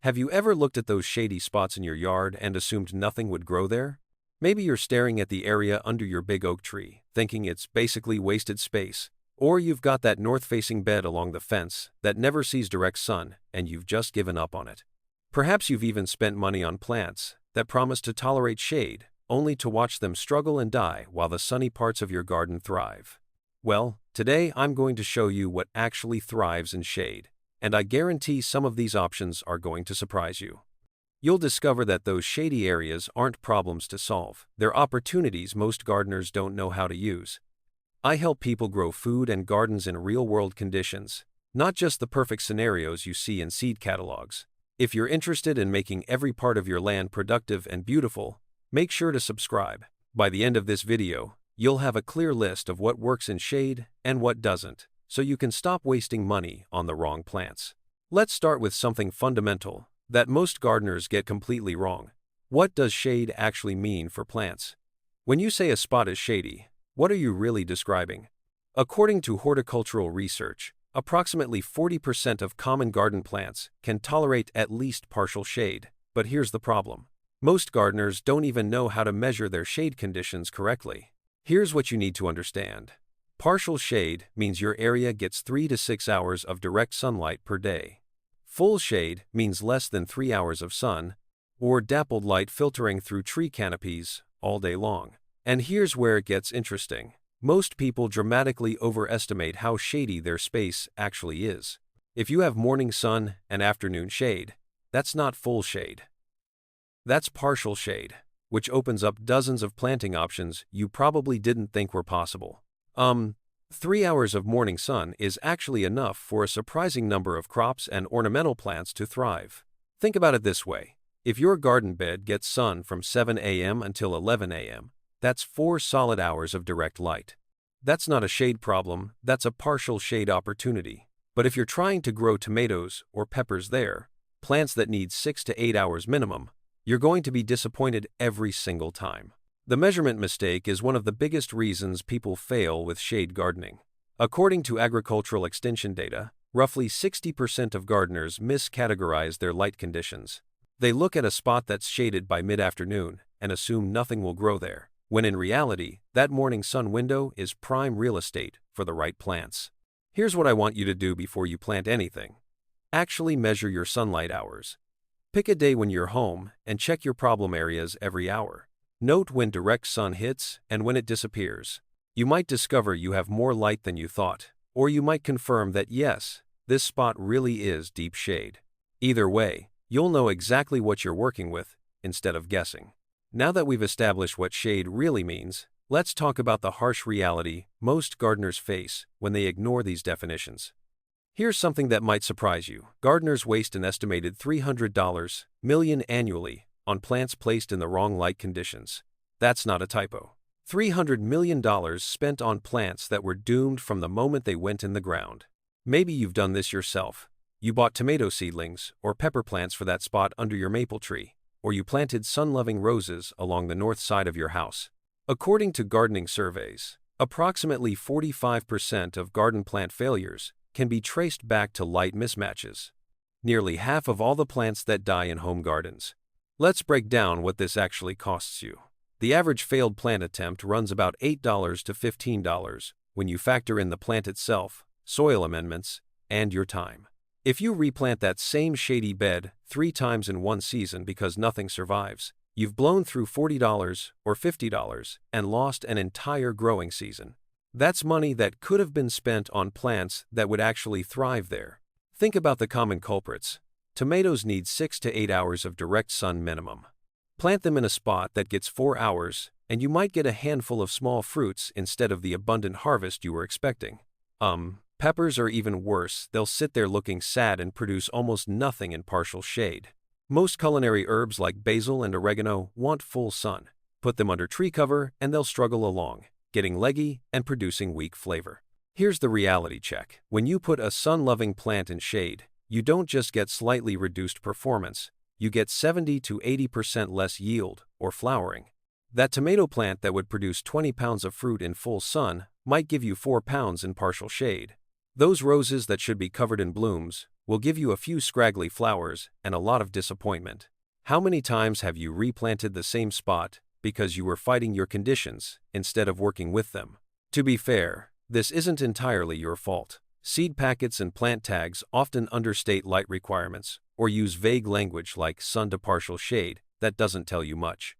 Have you ever looked at those shady spots in your yard and assumed nothing would grow there? Maybe you're staring at the area under your big oak tree, thinking it's basically wasted space. Or you've got that north-facing bed along the fence that never sees direct sun, and you've just given up on it. Perhaps you've even spent money on plants that promise to tolerate shade, only to watch them struggle and die while the sunny parts of your garden thrive. Well, today I'm going to show you what actually thrives in shade, and I guarantee some of these options are going to surprise you. You'll discover that those shady areas aren't problems to solve, they're opportunities most gardeners don't know how to use. I help people grow food and gardens in real-world conditions, not just the perfect scenarios you see in seed catalogs. If you're interested in making every part of your land productive and beautiful, make sure to subscribe. By the end of this video, you'll have a clear list of what works in shade and what doesn't, so you can stop wasting money on the wrong plants. Let's start with something fundamental that most gardeners get completely wrong. What does shade actually mean for plants? When you say a spot is shady, what are you really describing? According to horticultural research, approximately 40% of common garden plants can tolerate at least partial shade. But here's the problem. Most gardeners don't even know how to measure their shade conditions correctly. Here's what you need to understand. Partial shade means your area gets 3 to 6 hours of direct sunlight per day. Full shade means less than 3 hours of sun, or dappled light filtering through tree canopies all day long. And here's where it gets interesting. Most people dramatically overestimate how shady their space actually is. If you have morning sun and afternoon shade, that's not full shade. That's partial shade, which opens up dozens of planting options you probably didn't think were possible. 3 hours of morning sun is actually enough for a surprising number of crops and ornamental plants to thrive. Think about it this way. If your garden bed gets sun from 7 a.m. until 11 a.m., that's 4 solid hours of direct light. That's not a shade problem, that's a partial shade opportunity. But if you're trying to grow tomatoes or peppers there, plants that need 6 to 8 hours minimum, you're going to be disappointed every single time. The measurement mistake is one of the biggest reasons people fail with shade gardening. According to agricultural extension data, roughly 60% of gardeners miscategorize their light conditions. They look at a spot that's shaded by mid-afternoon and assume nothing will grow there, when in reality, that morning sun window is prime real estate for the right plants. Here's what I want you to do before you plant anything. Actually measure your sunlight hours. Pick a day when you're home and check your problem areas every hour. Note when direct sun hits and when it disappears. You might discover you have more light than you thought, or you might confirm that yes, this spot really is deep shade. Either way, you'll know exactly what you're working with instead of guessing. Now that we've established what shade really means, let's talk about the harsh reality most gardeners face when they ignore these definitions. Here's something that might surprise you. Gardeners waste an estimated $300 million annually on plants placed in the wrong light conditions. That's not a typo. $300 million spent on plants that were doomed from the moment they went in the ground. Maybe you've done this yourself. You bought tomato seedlings or pepper plants for that spot under your maple tree, or you planted sun-loving roses along the north side of your house. According to gardening surveys, approximately 45% of garden plant failures can be traced back to light mismatches. Nearly half of all the plants that die in home gardens. Let's break down what this actually costs you. The average failed plant attempt runs about $8 to $15 when you factor in the plant itself, soil amendments, and your time. If you replant that same shady bed 3 times in one season because nothing survives, you've blown through $40 or $50 and lost an entire growing season. That's money that could have been spent on plants that would actually thrive there. Think about the common culprits. Tomatoes need 6 to 8 hours of direct sun minimum. Plant them in a spot that gets 4 hours, and you might get a handful of small fruits instead of the abundant harvest you were expecting. Peppers are even worse. They'll sit there looking sad and produce almost nothing in partial shade. Most culinary herbs like basil and oregano want full sun. Put them under tree cover and they'll struggle along, getting leggy and producing weak flavor. Here's the reality check. When you put a sun-loving plant in shade, you don't just get slightly reduced performance, you get 70 to 80% less yield or flowering. That tomato plant that would produce 20 pounds of fruit in full sun might give you 4 pounds in partial shade. Those roses that should be covered in blooms will give you a few scraggly flowers and a lot of disappointment. How many times have you replanted the same spot because you were fighting your conditions instead of working with them? To be fair, this isn't entirely your fault. Seed packets and plant tags often understate light requirements or use vague language like sun to partial shade that doesn't tell you much.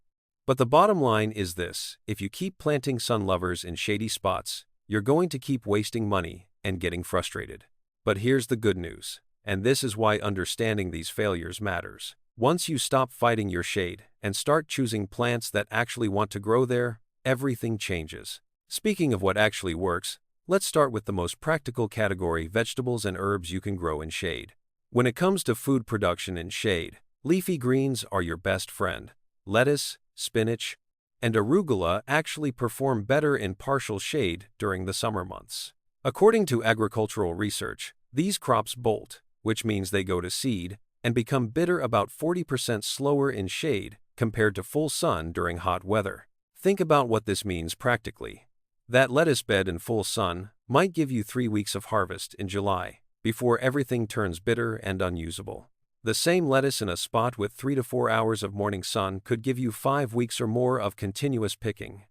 But the bottom line is this: if you keep planting sun lovers in shady spots, you're going to keep wasting money and getting frustrated. But here's the good news, and this is why understanding these failures matters. Once you stop fighting your shade and start choosing plants that actually want to grow there, everything changes. Speaking of what actually works, let's start with the most practical category: vegetables and herbs you can grow in shade. When it comes to food production in shade, leafy greens are your best friend. Lettuce, spinach, and arugula actually perform better in partial shade during the summer months. According to agricultural research, these crops bolt, which means they go to seed, and become bitter about 40% slower in shade compared to full sun during hot weather. Think about what this means practically. That lettuce bed in full sun might give you 3 weeks of harvest in July, before everything turns bitter and unusable. The same lettuce in a spot with 3 to 4 hours of morning sun could give you 5 weeks or more of continuous picking.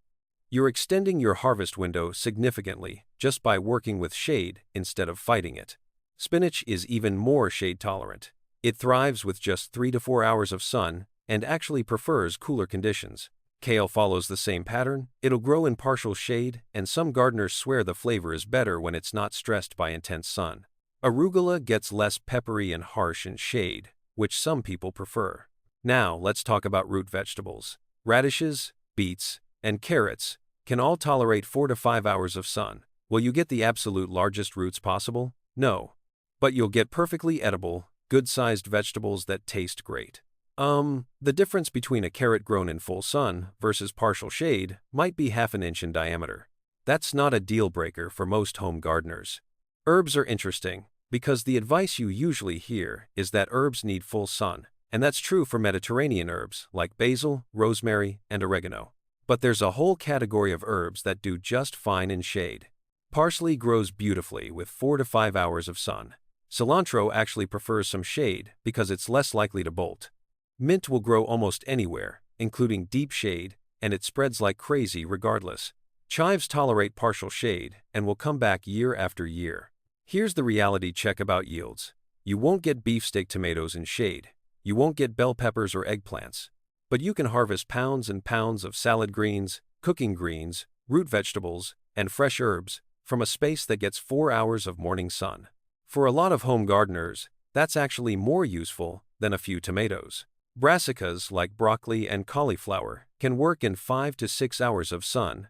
You're extending your harvest window significantly just by working with shade instead of fighting it. Spinach is even more shade tolerant. It thrives with just 3 to 4 hours of sun and actually prefers cooler conditions. Kale follows the same pattern. It'll grow in partial shade, and some gardeners swear the flavor is better when it's not stressed by intense sun. Arugula gets less peppery and harsh in shade, which some people prefer. Now let's talk about root vegetables. Radishes, beets, and carrots can all tolerate 4 to 5 hours of sun. Will you get the absolute largest roots possible? No. But you'll get perfectly edible, good-sized vegetables that taste great. The difference between a carrot grown in full sun versus partial shade might be half an inch in diameter. That's not a deal breaker for most home gardeners. Herbs are interesting because the advice you usually hear is that herbs need full sun, and that's true for Mediterranean herbs like basil, rosemary, and oregano. But there's a whole category of herbs that do just fine in shade. Parsley grows beautifully with 4 to 5 hours of sun. Cilantro actually prefers some shade because it's less likely to bolt. Mint will grow almost anywhere, including deep shade, and it spreads like crazy regardless. Chives tolerate partial shade and will come back year after year. Here's the reality check about yields. You won't get beefsteak tomatoes in shade. You won't get bell peppers or eggplants. But you can harvest pounds and pounds of salad greens, cooking greens, root vegetables, and fresh herbs from a space that gets 4 hours of morning sun. For a lot of home gardeners, that's actually more useful than a few tomatoes. Brassicas like broccoli and cauliflower can work in 5 to 6 hours of sun,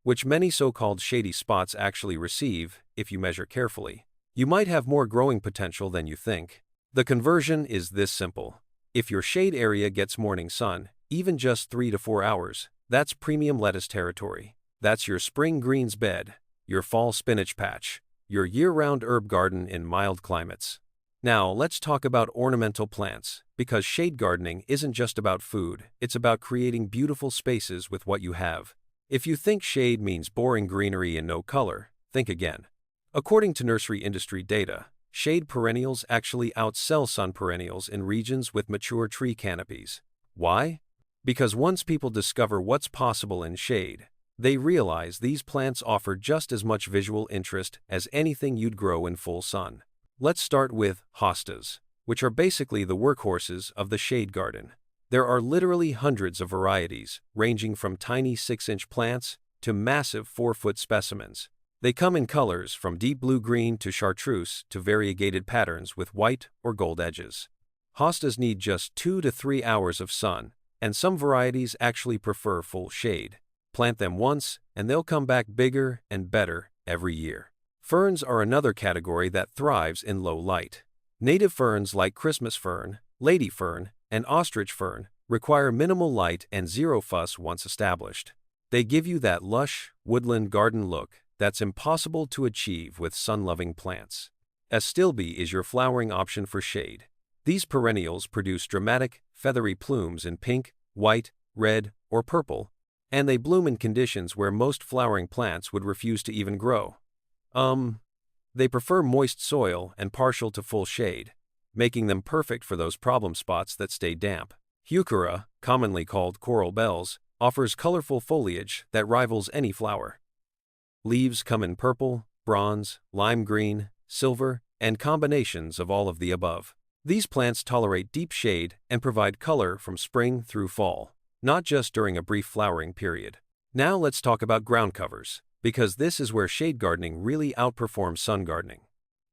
which many so-called shady spots actually receive if you measure carefully. You might have more growing potential than you think. The conversion is this simple. If your shade area gets morning sun, even just 3 to 4 hours, that's premium lettuce territory. That's your spring greens bed, your fall spinach patch, your year-round herb garden in mild climates. Now, let's talk about ornamental plants, because shade gardening isn't just about food, it's about creating beautiful spaces with what you have. If you think shade means boring greenery and no color, think again. According to nursery industry data, shade perennials actually outsell sun perennials in regions with mature tree canopies. Why? Because once people discover what's possible in shade, they realize these plants offer just as much visual interest as anything you'd grow in full sun. Let's start with hostas, which are basically the workhorses of the shade garden. There are literally hundreds of varieties, ranging from tiny 6-inch plants to massive 4-foot specimens. They come in colors from deep blue-green to chartreuse to variegated patterns with white or gold edges. Hostas need just 2 to 3 hours of sun, and some varieties actually prefer full shade. Plant them once, and they'll come back bigger and better every year. Ferns are another category that thrives in low light. Native ferns like Christmas fern, lady fern, and ostrich fern require minimal light and zero fuss once established. They give you that lush, woodland garden look that's impossible to achieve with sun-loving plants. Astilbe is your flowering option for shade. These perennials produce dramatic, feathery plumes in pink, white, red, or purple, and they bloom in conditions where most flowering plants would refuse to even grow. They prefer moist soil and partial to full shade, making them perfect for those problem spots that stay damp. Heuchera, commonly called coral bells, offers colorful foliage that rivals any flower. Leaves come in purple, bronze, lime green, silver, and combinations of all of the above. These plants tolerate deep shade and provide color from spring through fall, not just during a brief flowering period. Now let's talk about ground covers, because this is where shade gardening really outperforms sun gardening.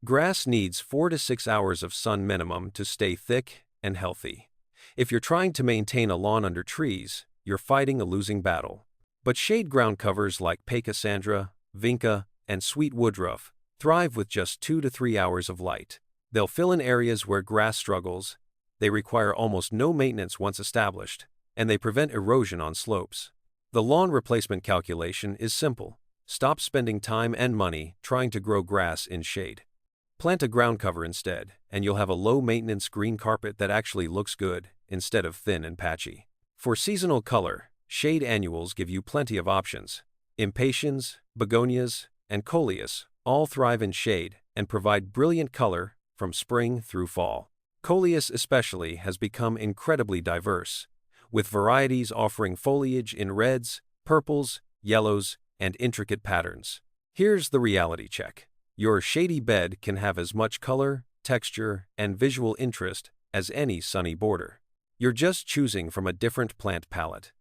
Grass needs 4 to 6 hours of sun minimum to stay thick and healthy. If you're trying to maintain a lawn under trees, you're fighting a losing battle. But shade ground covers like Pachysandra, Vinca, and sweet woodruff thrive with just 2 to 3 hours of light. They'll fill in areas where grass struggles, they require almost no maintenance once established, and they prevent erosion on slopes. The lawn replacement calculation is simple. Stop spending time and money trying to grow grass in shade. Plant a ground cover instead, and you'll have a low-maintenance green carpet that actually looks good, instead of thin and patchy. For seasonal color, shade annuals give you plenty of options. Impatiens, begonias, and coleus all thrive in shade and provide brilliant color from spring through fall. Coleus especially has become incredibly diverse, with varieties offering foliage in reds, purples, yellows, and intricate patterns. Here's the reality check. Your shady bed can have as much color, texture, and visual interest as any sunny border. You're just choosing from a different plant palette.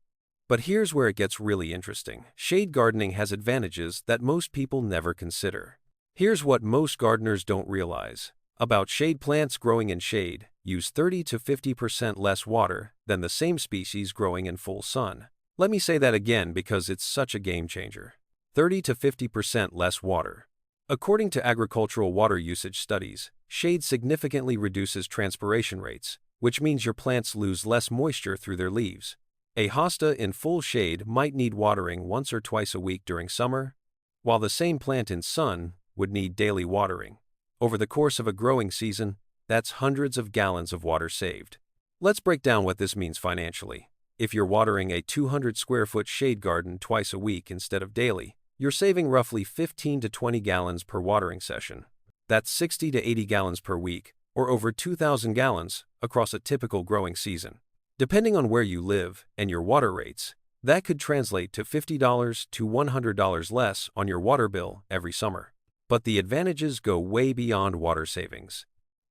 But here's where it gets really interesting. Shade gardening has advantages that most people never consider. Here's what most gardeners don't realize. About shade plants growing in shade use 30 to 50% less water than the same species growing in full sun. Let me say that again because it's such a game changer. 30 to 50% less water. According to agricultural water usage studies, shade significantly reduces transpiration rates, which means your plants lose less moisture through their leaves. A hosta in full shade might need watering once or twice a week during summer, while the same plant in sun would need daily watering. Over the course of a growing season, that's hundreds of gallons of water saved. Let's break down what this means financially. If you're watering a 200 square foot shade garden twice a week instead of daily, you're saving roughly 15 to 20 gallons per watering session. That's 60 to 80 gallons per week, or over 2,000 gallons across a typical growing season. Depending on where you live and your water rates, that could translate to $50 to $100 less on your water bill every summer. But the advantages go way beyond water savings.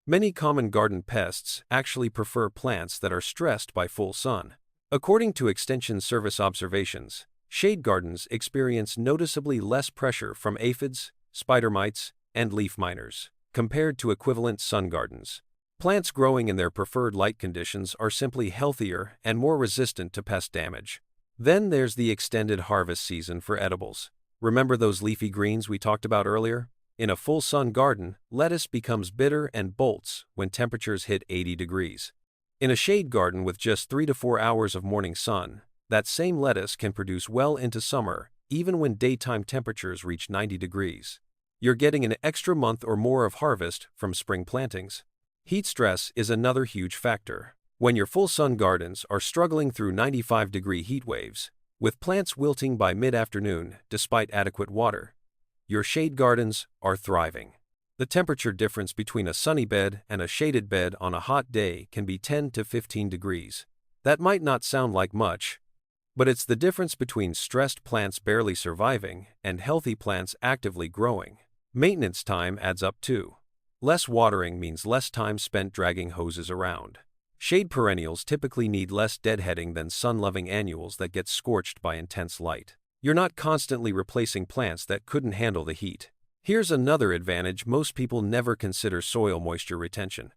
Many common garden pests actually prefer plants that are stressed by full sun. According to Extension Service observations, shade gardens experience noticeably less pressure from aphids, spider mites, and leaf miners, compared to equivalent sun gardens. Plants growing in their preferred light conditions are simply healthier and more resistant to pest damage. Then there's the extended harvest season for edibles. Remember those leafy greens we talked about earlier? In a full sun garden, lettuce becomes bitter and bolts when temperatures hit 80 degrees. In a shade garden with just 3 to 4 hours of morning sun, that same lettuce can produce well into summer, even when daytime temperatures reach 90 degrees. You're getting an extra month or more of harvest from spring plantings. Heat stress is another huge factor. When your full sun gardens are struggling through 95-degree heat waves, with plants wilting by mid-afternoon despite adequate water, your shade gardens are thriving. The temperature difference between a sunny bed and a shaded bed on a hot day can be 10 to 15 degrees. That might not sound like much, but it's the difference between stressed plants barely surviving and healthy plants actively growing. Maintenance time adds up too. Less watering means less time spent dragging hoses around. Shade perennials typically need less deadheading than sun-loving annuals that get scorched by intense light. You're not constantly replacing plants that couldn't handle the heat. Here's another advantage most people never consider: soil moisture retention.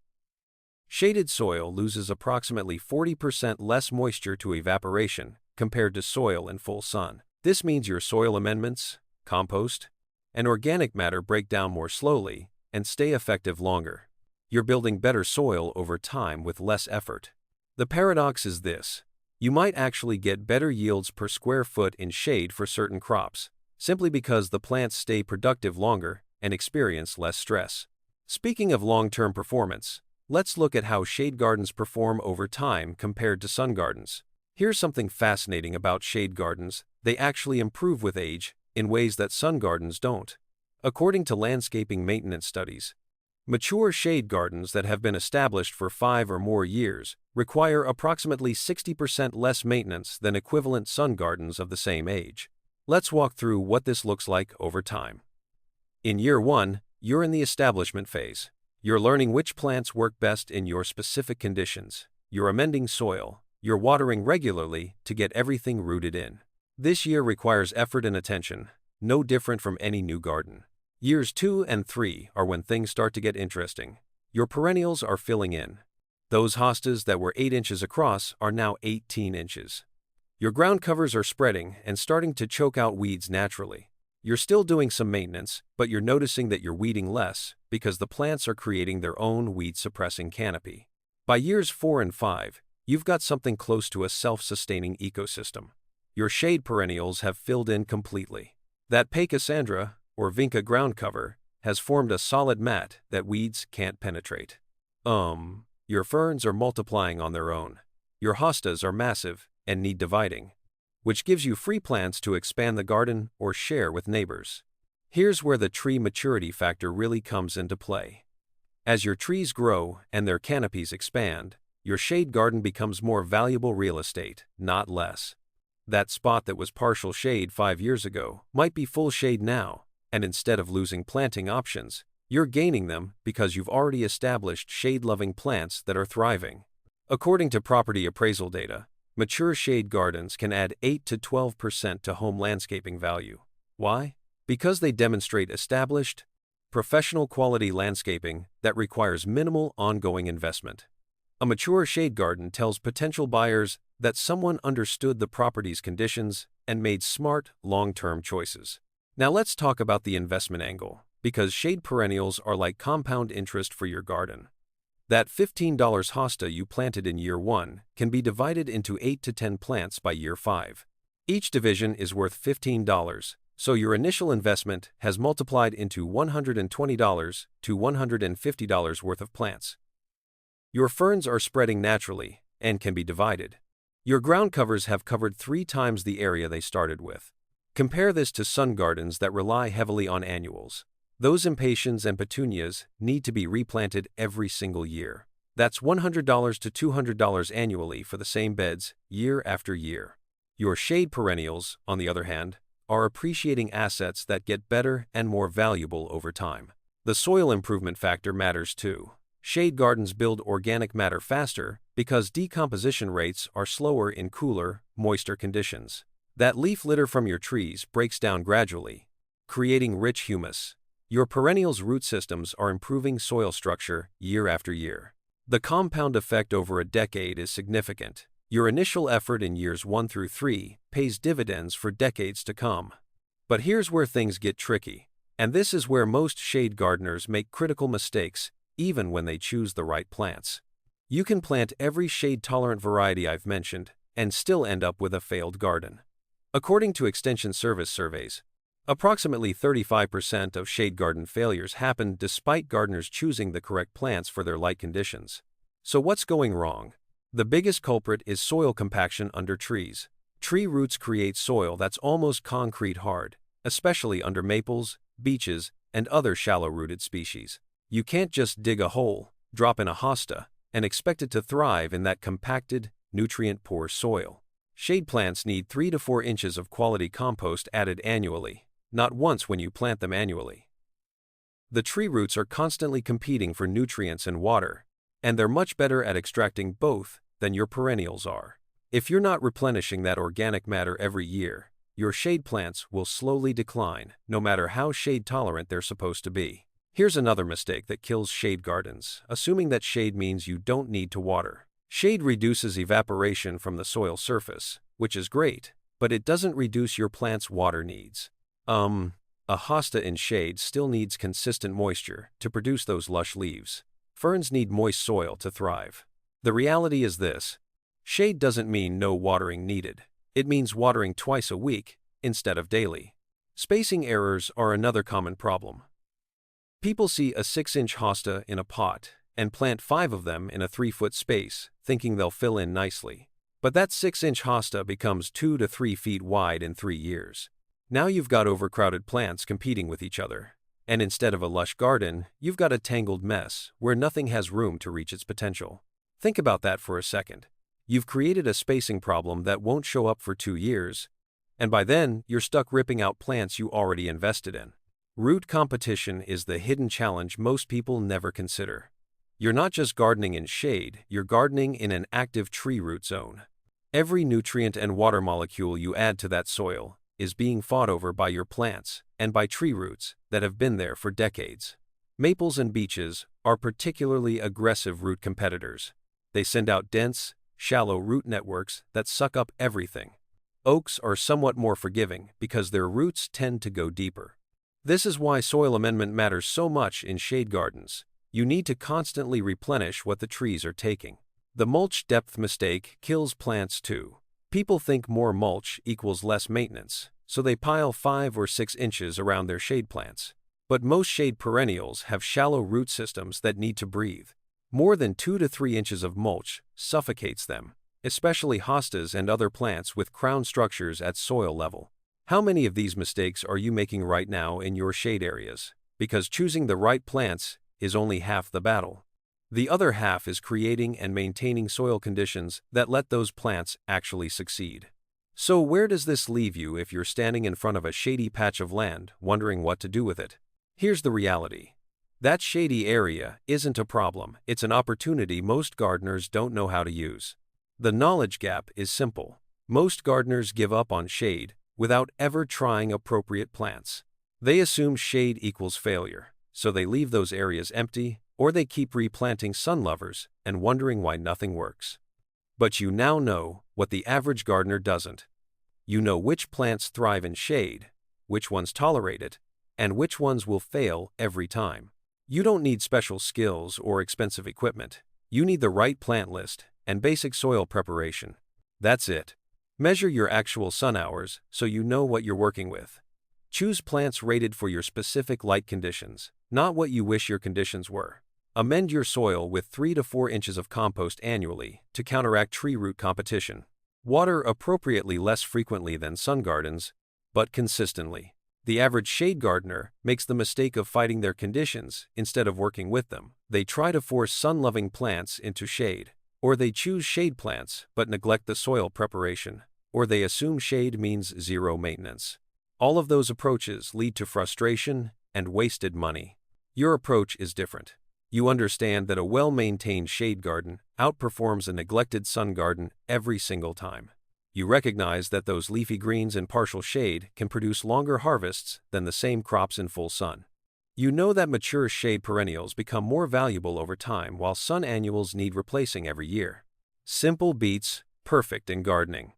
Shaded soil loses approximately 40% less moisture to evaporation compared to soil in full sun. This means your soil amendments, compost, and organic matter break down more slowly and stay effective longer. You're building better soil over time with less effort. The paradox is this: you might actually get better yields per square foot in shade for certain crops, simply because the plants stay productive longer and experience less stress. Speaking of long-term performance, let's look at how shade gardens perform over time compared to sun gardens. Here's something fascinating about shade gardens: they actually improve with age in ways that sun gardens don't. According to landscaping maintenance studies, mature shade gardens that have been established for 5 or more years require approximately 60% less maintenance than equivalent sun gardens of the same age. Let's walk through what this looks like over time. In year 1, you're in the establishment phase. You're learning which plants work best in your specific conditions. You're amending soil. You're watering regularly to get everything rooted in. This year requires effort and attention, no different from any new garden. Years 2 and 3 are when things start to get interesting. Your perennials are filling in. Those hostas that were 8 inches across are now 18 inches. Your ground covers are spreading and starting to choke out weeds naturally. You're still doing some maintenance, but you're noticing that you're weeding less because the plants are creating their own weed-suppressing canopy. By years 4 and 5, you've got something close to a self-sustaining ecosystem. Your shade perennials have filled in completely. That Pachysandra, or Vinca ground cover, has formed a solid mat that weeds can't penetrate. Your ferns are multiplying on their own. Your hostas are massive and need dividing, which gives you free plants to expand the garden or share with neighbors. Here's where the tree maturity factor really comes into play. As your trees grow and their canopies expand, your shade garden becomes more valuable real estate, not less. That spot that was partial shade 5 years ago might be full shade now, and instead of losing planting options, you're gaining them because you've already established shade-loving plants that are thriving. According to property appraisal data, mature shade gardens can add 8 to 12% to home landscaping value. Why? Because they demonstrate established, professional quality landscaping that requires minimal ongoing investment. A mature shade garden tells potential buyers that someone understood the property's conditions and made smart, long-term choices. Now let's talk about the investment angle, because shade perennials are like compound interest for your garden. That $15 hosta you planted in year 1 can be divided into 8 to 10 plants by year 5. Each division is worth $15, so your initial investment has multiplied into $120 to $150 worth of plants. Your ferns are spreading naturally and can be divided. Your ground covers have covered 3 times the area they started with. Compare this to sun gardens that rely heavily on annuals. Those impatiens and petunias need to be replanted every single year. That's $100 to $200 annually for the same beds, year after year. Your shade perennials, on the other hand, are appreciating assets that get better and more valuable over time. The soil improvement factor matters too. Shade gardens build organic matter faster because decomposition rates are slower in cooler, moister conditions. That leaf litter from your trees breaks down gradually, creating rich humus. Your perennials' root systems are improving soil structure year after year. The compound effect over a decade is significant. Your initial effort in years 1 through 3 pays dividends for decades to come. But here's where things get tricky, and this is where most shade gardeners make critical mistakes, even when they choose the right plants. You can plant every shade-tolerant variety I've mentioned and still end up with a failed garden. According to Extension Service surveys, approximately 35% of shade garden failures happen despite gardeners choosing the correct plants for their light conditions. So what's going wrong? The biggest culprit is soil compaction under trees. Tree roots create soil that's almost concrete hard, especially under maples, beeches, and other shallow-rooted species. You can't just dig a hole, drop in a hosta, and expect it to thrive in that compacted, nutrient-poor soil. Shade plants need 3 to 4 inches of quality compost added annually, not once when you plant them annually. The tree roots are constantly competing for nutrients and water, and they're much better at extracting both than your perennials are. If you're not replenishing that organic matter every year, your shade plants will slowly decline, no matter how shade-tolerant they're supposed to be. Here's another mistake that kills shade gardens, assuming that shade means you don't need to water. Shade reduces evaporation from the soil surface, which is great, but it doesn't reduce your plant's water needs. A hosta in shade still needs consistent moisture to produce those lush leaves. Ferns need moist soil to thrive. The reality is this: shade doesn't mean no watering needed. It means watering twice a week instead of daily. Spacing errors are another common problem. People see a 6-inch hosta in a pot and plant 5 of them in a 3-foot space, thinking they'll fill in nicely. But that 6-inch hosta becomes 2 to 3 feet wide in 3 years. Now you've got overcrowded plants competing with each other. And instead of a lush garden, you've got a tangled mess where nothing has room to reach its potential. Think about that for a second. You've created a spacing problem that won't show up for 2 years, and by then, you're stuck ripping out plants you already invested in. Root competition is the hidden challenge most people never consider. You're not just gardening in shade, you're gardening in an active tree root zone. Every nutrient and water molecule you add to that soil is being fought over by your plants and by tree roots that have been there for decades. Maples and beeches are particularly aggressive root competitors. They send out dense, shallow root networks that suck up everything. Oaks are somewhat more forgiving because their roots tend to go deeper. This is why soil amendment matters so much in shade gardens. You need to constantly replenish what the trees are taking. The mulch depth mistake kills plants too. People think more mulch equals less maintenance, so they pile 5 or 6 inches around their shade plants. But most shade perennials have shallow root systems that need to breathe. More than 2 to 3 inches of mulch suffocates them, especially hostas and other plants with crown structures at soil level. How many of these mistakes are you making right now in your shade areas? Because choosing the right plants is only half the battle. The other half is creating and maintaining soil conditions that let those plants actually succeed. So where does this leave you if you're standing in front of a shady patch of land wondering what to do with it? Here's the reality. That shady area isn't a problem, it's an opportunity most gardeners don't know how to use. The knowledge gap is simple. Most gardeners give up on shade without ever trying appropriate plants. They assume shade equals failure, so they leave those areas empty, or they keep replanting sunlovers and wondering why nothing works. But you now know what the average gardener doesn't. You know which plants thrive in shade, which ones tolerate it, and which ones will fail every time. You don't need special skills or expensive equipment. You need the right plant list and basic soil preparation. That's it. Measure your actual sun hours so you know what you're working with. Choose plants rated for your specific light conditions, not what you wish your conditions were. Amend your soil with 3 to 4 inches of compost annually to counteract tree root competition. Water appropriately less frequently than sun gardens, but consistently. The average shade gardener makes the mistake of fighting their conditions instead of working with them. They try to force sun-loving plants into shade, or they choose shade plants but neglect the soil preparation, or they assume shade means zero maintenance. All of those approaches lead to frustration and wasted money. Your approach is different. You understand that a well-maintained shade garden outperforms a neglected sun garden every single time. You recognize that those leafy greens in partial shade can produce longer harvests than the same crops in full sun. You know that mature shade perennials become more valuable over time while sun annuals need replacing every year. Simple beats perfect in gardening.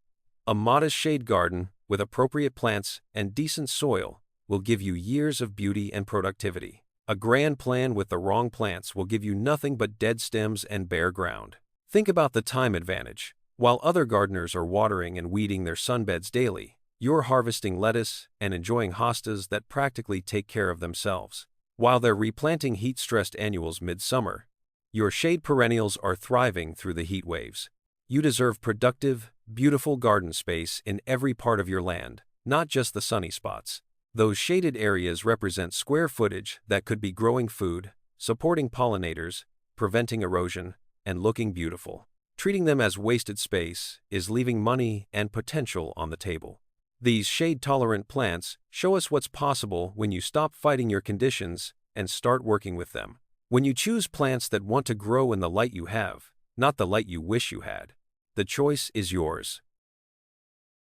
A modest shade garden with appropriate plants and decent soil will give you years of beauty and productivity. A grand plan with the wrong plants will give you nothing but dead stems and bare ground. Think about the time advantage. While other gardeners are watering and weeding their sunbeds daily, you're harvesting lettuce and enjoying hostas that practically take care of themselves. While they're replanting heat-stressed annuals mid-summer, your shade perennials are thriving through the heat waves. You deserve productive, beautiful garden space in every part of your land, not just the sunny spots. Those shaded areas represent square footage that could be growing food, supporting pollinators, preventing erosion, and looking beautiful. Treating them as wasted space is leaving money and potential on the table. These shade-tolerant plants show us what's possible when you stop fighting your conditions and start working with them. When you choose plants that want to grow in the light you have, not the light you wish you had. The choice is yours.